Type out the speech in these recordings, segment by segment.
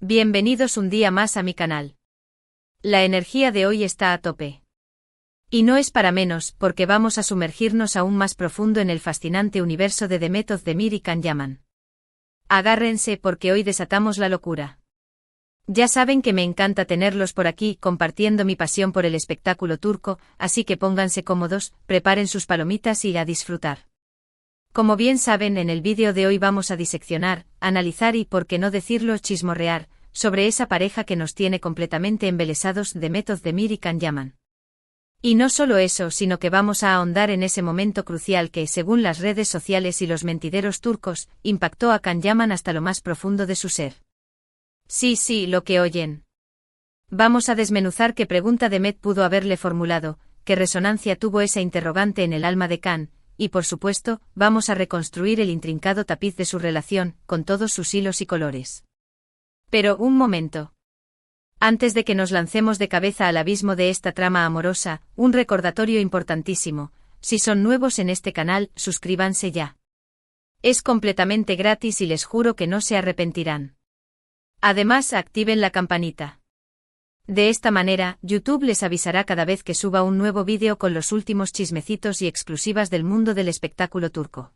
Bienvenidos un día más a mi canal. La energía de hoy está a tope. Y no es para menos, porque vamos a sumergirnos aún más profundo en el fascinante universo de Demet Özdemir y Can Yaman. Agárrense porque hoy desatamos la locura. Ya saben que me encanta tenerlos por aquí compartiendo mi pasión por el espectáculo turco, así que pónganse cómodos, preparen sus palomitas y a disfrutar. Como bien saben, en el vídeo de hoy vamos a diseccionar, analizar y, por qué no decirlo, chismorrear, sobre esa pareja que nos tiene completamente embelesados, Demet Özdemir y Can Yaman. Y no solo eso, sino que vamos a ahondar en ese momento crucial que, según las redes sociales y los mentideros turcos, impactó a Can Yaman hasta lo más profundo de su ser. Sí, lo que oyen. Vamos a desmenuzar qué pregunta Demet pudo haberle formulado, qué resonancia tuvo esa interrogante en el alma de Can, y por supuesto, vamos a reconstruir el intrincado tapiz de su relación, con todos sus hilos y colores. Pero, un momento. Antes de que nos lancemos de cabeza al abismo de esta trama amorosa, un recordatorio importantísimo: si son nuevos en este canal, suscríbanse ya. Es completamente gratis y les juro que no se arrepentirán. Además, activen la campanita. De esta manera, YouTube les avisará cada vez que suba un nuevo vídeo con los últimos chismecitos y exclusivas del mundo del espectáculo turco.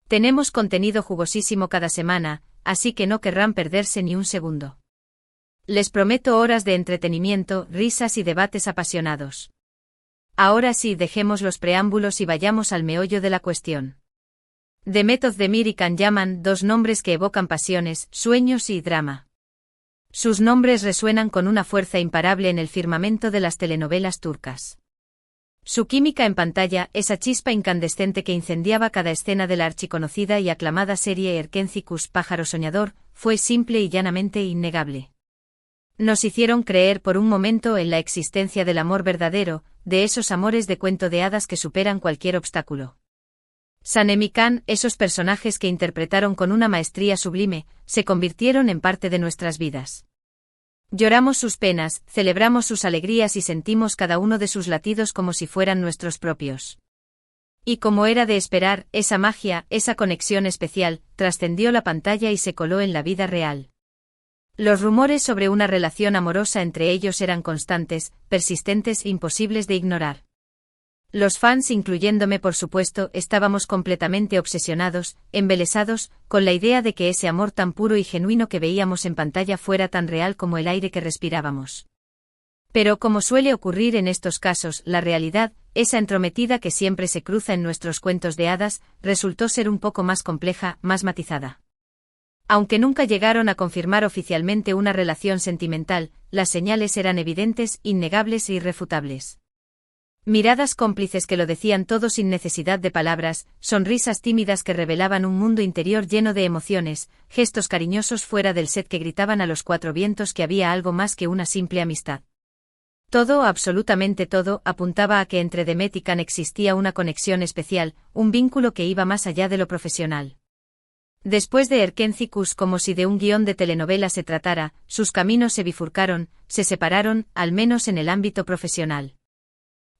Tenemos contenido jugosísimo cada semana, así que no querrán perderse ni un segundo. Les prometo horas de entretenimiento, risas y debates apasionados. Ahora sí, dejemos los preámbulos y vayamos al meollo de la cuestión. Demet Özdemir y Can Yaman, dos nombres que evocan pasiones, sueños y drama. Sus nombres resuenan con una fuerza imparable en el firmamento de las telenovelas turcas. Su química en pantalla, esa chispa incandescente que incendiaba cada escena de la archiconocida y aclamada serie Erkenci Pájaro Soñador, fue simple y llanamente innegable. Nos hicieron creer por un momento en la existencia del amor verdadero, de esos amores de cuento de hadas que superan cualquier obstáculo. Sanem y Can, esos personajes que interpretaron con una maestría sublime, se convirtieron en parte de nuestras vidas. Lloramos sus penas, celebramos sus alegrías y sentimos cada uno de sus latidos como si fueran nuestros propios. Y como era de esperar, esa magia, esa conexión especial, trascendió la pantalla y se coló en la vida real. Los rumores sobre una relación amorosa entre ellos eran constantes, persistentes e imposibles de ignorar. Los fans, incluyéndome por supuesto, estábamos completamente obsesionados, embelesados, con la idea de que ese amor tan puro y genuino que veíamos en pantalla fuera tan real como el aire que respirábamos. Pero como suele ocurrir en estos casos, la realidad, esa entrometida que siempre se cruza en nuestros cuentos de hadas, resultó ser un poco más compleja, más matizada. Aunque nunca llegaron a confirmar oficialmente una relación sentimental, las señales eran evidentes, innegables e irrefutables. Miradas cómplices que lo decían todo sin necesidad de palabras, sonrisas tímidas que revelaban un mundo interior lleno de emociones, gestos cariñosos fuera del set que gritaban a los cuatro vientos que había algo más que una simple amistad. Todo, absolutamente todo, apuntaba a que entre Demet y Can existía una conexión especial, un vínculo que iba más allá de lo profesional. Después de Erkenci, como si de un guión de telenovela se tratara, sus caminos se bifurcaron, se separaron, al menos en el ámbito profesional.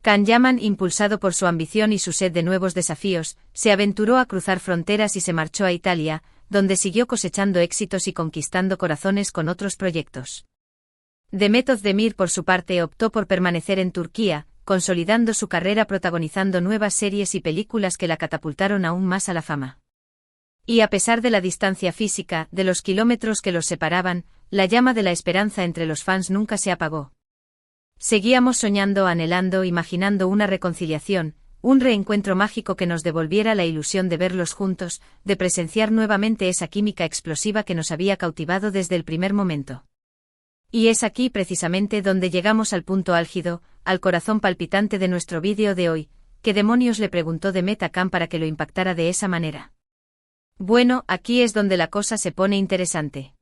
Can Yaman, impulsado por su ambición y su sed de nuevos desafíos, se aventuró a cruzar fronteras y se marchó a Italia, donde siguió cosechando éxitos y conquistando corazones con otros proyectos. Demet Özdemir, por su parte, optó por permanecer en Turquía, consolidando su carrera protagonizando nuevas series y películas que la catapultaron aún más a la fama. Y a pesar de la distancia física, de los kilómetros que los separaban, la llama de la esperanza entre los fans nunca se apagó. Seguíamos soñando, anhelando, imaginando una reconciliación, un reencuentro mágico que nos devolviera la ilusión de verlos juntos, de presenciar nuevamente esa química explosiva que nos había cautivado desde el primer momento. Y es aquí precisamente donde llegamos al punto álgido, al corazón palpitante de nuestro vídeo de hoy. ¿Qué demonios le preguntó Demet a Can para que lo impactara de esa manera? Bueno, aquí es donde la cosa se pone interesante.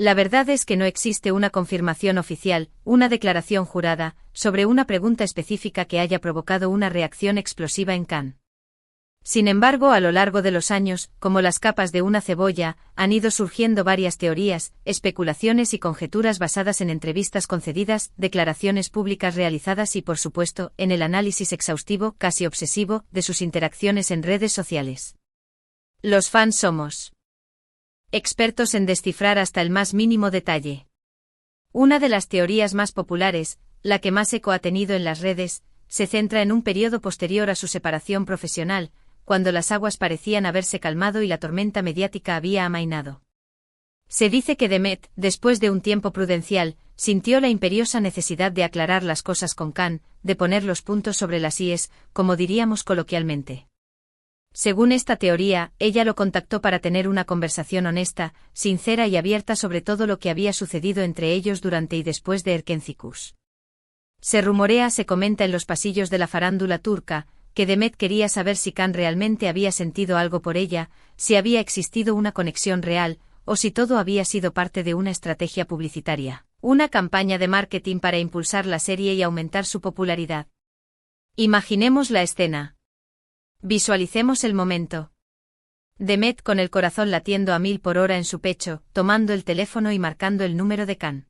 La verdad es que no existe una confirmación oficial, una declaración jurada, sobre una pregunta específica que haya provocado una reacción explosiva en Can. Sin embargo, a lo largo de los años, como las capas de una cebolla, han ido surgiendo varias teorías, especulaciones y conjeturas basadas en entrevistas concedidas, declaraciones públicas realizadas y, por supuesto, en el análisis exhaustivo, casi obsesivo, de sus interacciones en redes sociales. Los fans somos expertos en descifrar hasta el más mínimo detalle. Una de las teorías más populares, la que más eco ha tenido en las redes, se centra en un periodo posterior a su separación profesional, cuando las aguas parecían haberse calmado y la tormenta mediática había amainado. Se dice que Demet, después de un tiempo prudencial, sintió la imperiosa necesidad de aclarar las cosas con Can, de poner los puntos sobre las íes, como diríamos coloquialmente. Según esta teoría, ella lo contactó para tener una conversación honesta, sincera y abierta sobre todo lo que había sucedido entre ellos durante y después de Erkencikus. Se comenta en los pasillos de la farándula turca, que Demet quería saber si Can realmente había sentido algo por ella, si había existido una conexión real, o si todo había sido parte de una estrategia publicitaria, una campaña de marketing para impulsar la serie y aumentar su popularidad. Imaginemos la escena. Visualicemos el momento. Demet con el corazón latiendo a 1000 por hora en su pecho, tomando el teléfono y marcando el número de Can.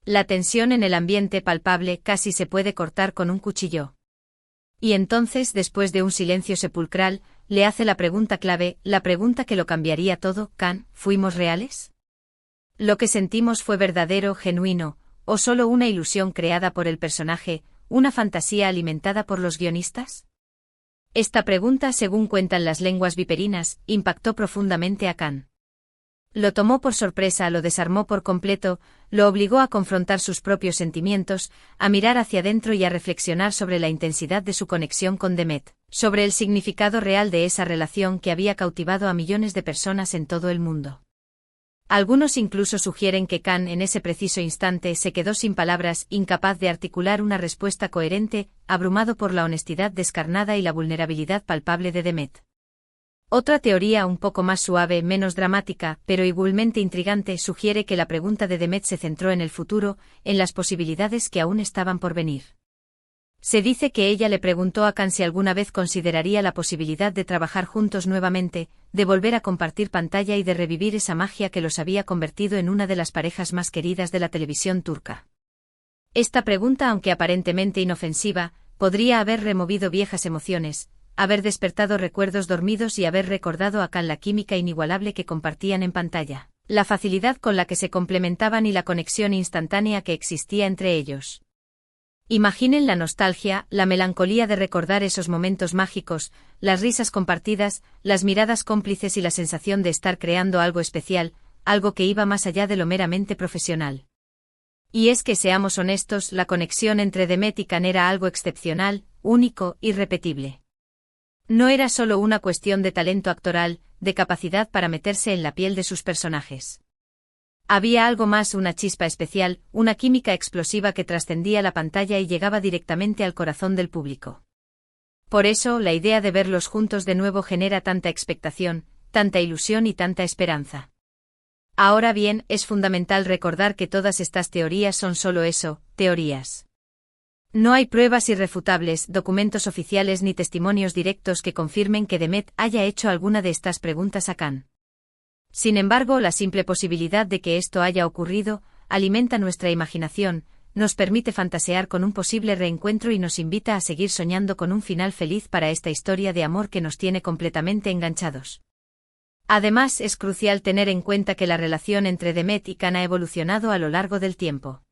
La tensión en el ambiente palpable casi se puede cortar con un cuchillo. Y entonces, después de un silencio sepulcral, le hace la pregunta clave, la pregunta que lo cambiaría todo: Can, ¿fuimos reales? ¿Lo que sentimos fue verdadero, genuino, o solo una ilusión creada por el personaje, una fantasía alimentada por los guionistas? Esta pregunta, según cuentan las lenguas viperinas, impactó profundamente a Can. Lo tomó por sorpresa, lo desarmó por completo, lo obligó a confrontar sus propios sentimientos, a mirar hacia adentro y a reflexionar sobre la intensidad de su conexión con Demet, sobre el significado real de esa relación que había cautivado a millones de personas en todo el mundo. Algunos incluso sugieren que Can en ese preciso instante se quedó sin palabras, incapaz de articular una respuesta coherente, abrumado por la honestidad descarnada y la vulnerabilidad palpable de Demet. Otra teoría un poco más suave, menos dramática, pero igualmente intrigante, sugiere que la pregunta de Demet se centró en el futuro, en las posibilidades que aún estaban por venir. Se dice que ella le preguntó a Can si alguna vez consideraría la posibilidad de trabajar juntos nuevamente, de volver a compartir pantalla y de revivir esa magia que los había convertido en una de las parejas más queridas de la televisión turca. Esta pregunta, aunque aparentemente inofensiva, podría haber removido viejas emociones, haber despertado recuerdos dormidos y haber recordado a Can la química inigualable que compartían en pantalla, la facilidad con la que se complementaban y la conexión instantánea que existía entre ellos. Imaginen la nostalgia, la melancolía de recordar esos momentos mágicos, las risas compartidas, las miradas cómplices y la sensación de estar creando algo especial, algo que iba más allá de lo meramente profesional. Y es que, seamos honestos, la conexión entre Demet y Can era algo excepcional, único, irrepetible. No era solo una cuestión de talento actoral, de capacidad para meterse en la piel de sus personajes. Había algo más, una chispa especial, una química explosiva que trascendía la pantalla y llegaba directamente al corazón del público. Por eso, la idea de verlos juntos de nuevo genera tanta expectación, tanta ilusión y tanta esperanza. Ahora bien, es fundamental recordar que todas estas teorías son solo eso, teorías. No hay pruebas irrefutables, documentos oficiales ni testimonios directos que confirmen que Demet haya hecho alguna de estas preguntas a Can. Sin embargo, la simple posibilidad de que esto haya ocurrido, alimenta nuestra imaginación, nos permite fantasear con un posible reencuentro y nos invita a seguir soñando con un final feliz para esta historia de amor que nos tiene completamente enganchados. Además, es crucial tener en cuenta que la relación entre Demet y Can ha evolucionado a lo largo del tiempo.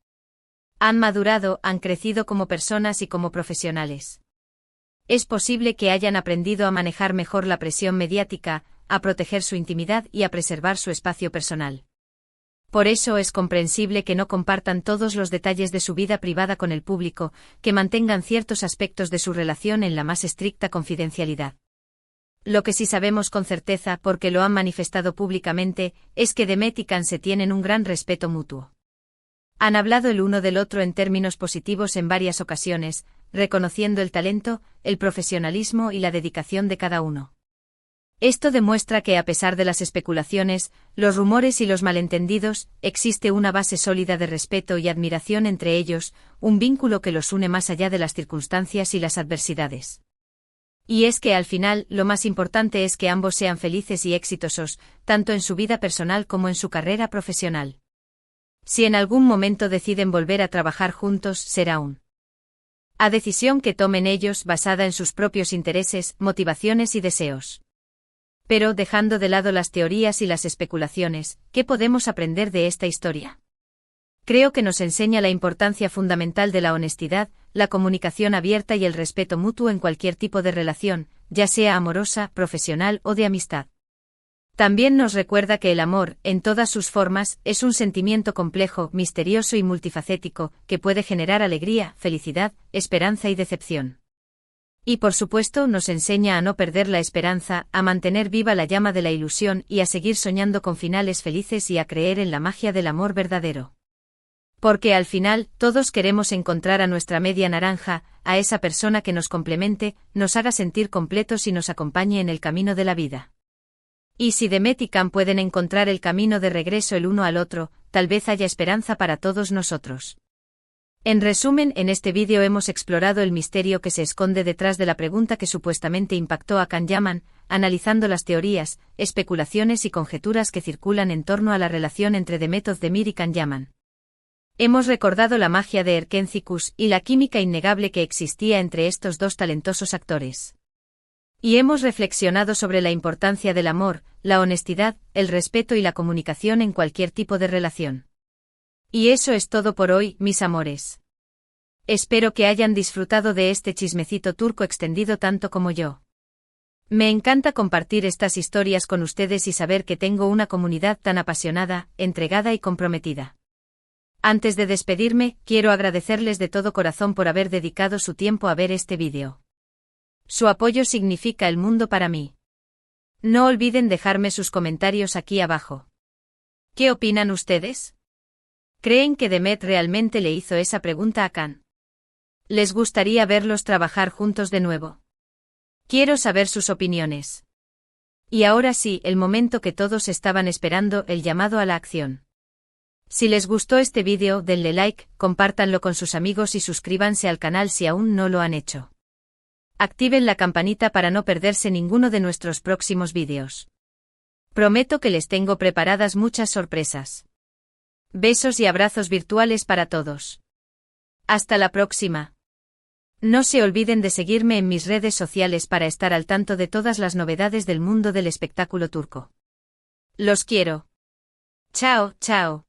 Han madurado, han crecido como personas y como profesionales. Es posible que hayan aprendido a manejar mejor la presión mediática, a proteger su intimidad y a preservar su espacio personal. Por eso es comprensible que no compartan todos los detalles de su vida privada con el público, que mantengan ciertos aspectos de su relación en la más estricta confidencialidad. Lo que sí sabemos con certeza, porque lo han manifestado públicamente, es que Demet y Can se tienen un gran respeto mutuo. Han hablado el uno del otro en términos positivos en varias ocasiones, reconociendo el talento, el profesionalismo y la dedicación de cada uno. Esto demuestra que, a pesar de las especulaciones, los rumores y los malentendidos, existe una base sólida de respeto y admiración entre ellos, un vínculo que los une más allá de las circunstancias y las adversidades. Y es que al final, lo más importante es que ambos sean felices y exitosos, tanto en su vida personal como en su carrera profesional. Si en algún momento deciden volver a trabajar juntos, será una decisión que tomen ellos basada en sus propios intereses, motivaciones y deseos. Pero, dejando de lado las teorías y las especulaciones, ¿qué podemos aprender de esta historia? Creo que nos enseña la importancia fundamental de la honestidad, la comunicación abierta y el respeto mutuo en cualquier tipo de relación, ya sea amorosa, profesional o de amistad. También nos recuerda que el amor, en todas sus formas, es un sentimiento complejo, misterioso y multifacético, que puede generar alegría, felicidad, esperanza y decepción. Y por supuesto nos enseña a no perder la esperanza, a mantener viva la llama de la ilusión y a seguir soñando con finales felices y a creer en la magia del amor verdadero. Porque al final, todos queremos encontrar a nuestra media naranja, a esa persona que nos complemente, nos haga sentir completos y nos acompañe en el camino de la vida. Y si Demet y Can pueden encontrar el camino de regreso el uno al otro, tal vez haya esperanza para todos nosotros. En resumen, en este vídeo hemos explorado el misterio que se esconde detrás de la pregunta que supuestamente impactó a Can Yaman, analizando las teorías, especulaciones y conjeturas que circulan en torno a la relación entre Demet Özdemir y Can Yaman. Hemos recordado la magia de Erkenci y la química innegable que existía entre estos dos talentosos actores. Y hemos reflexionado sobre la importancia del amor, la honestidad, el respeto y la comunicación en cualquier tipo de relación. Y eso es todo por hoy, mis amores. Espero que hayan disfrutado de este chismecito turco extendido tanto como yo. Me encanta compartir estas historias con ustedes y saber que tengo una comunidad tan apasionada, entregada y comprometida. Antes de despedirme, quiero agradecerles de todo corazón por haber dedicado su tiempo a ver este vídeo. Su apoyo significa el mundo para mí. No olviden dejarme sus comentarios aquí abajo. ¿Qué opinan ustedes? ¿Creen que Demet realmente le hizo esa pregunta a Can? ¿Les gustaría verlos trabajar juntos de nuevo? Quiero saber sus opiniones. Y ahora sí, el momento que todos estaban esperando, el llamado a la acción. Si les gustó este vídeo, denle like, compártanlo con sus amigos y suscríbanse al canal si aún no lo han hecho. Activen la campanita para no perderse ninguno de nuestros próximos vídeos. Prometo que les tengo preparadas muchas sorpresas. Besos y abrazos virtuales para todos. Hasta la próxima. No se olviden de seguirme en mis redes sociales para estar al tanto de todas las novedades del mundo del espectáculo turco. Los quiero. Chao, chao.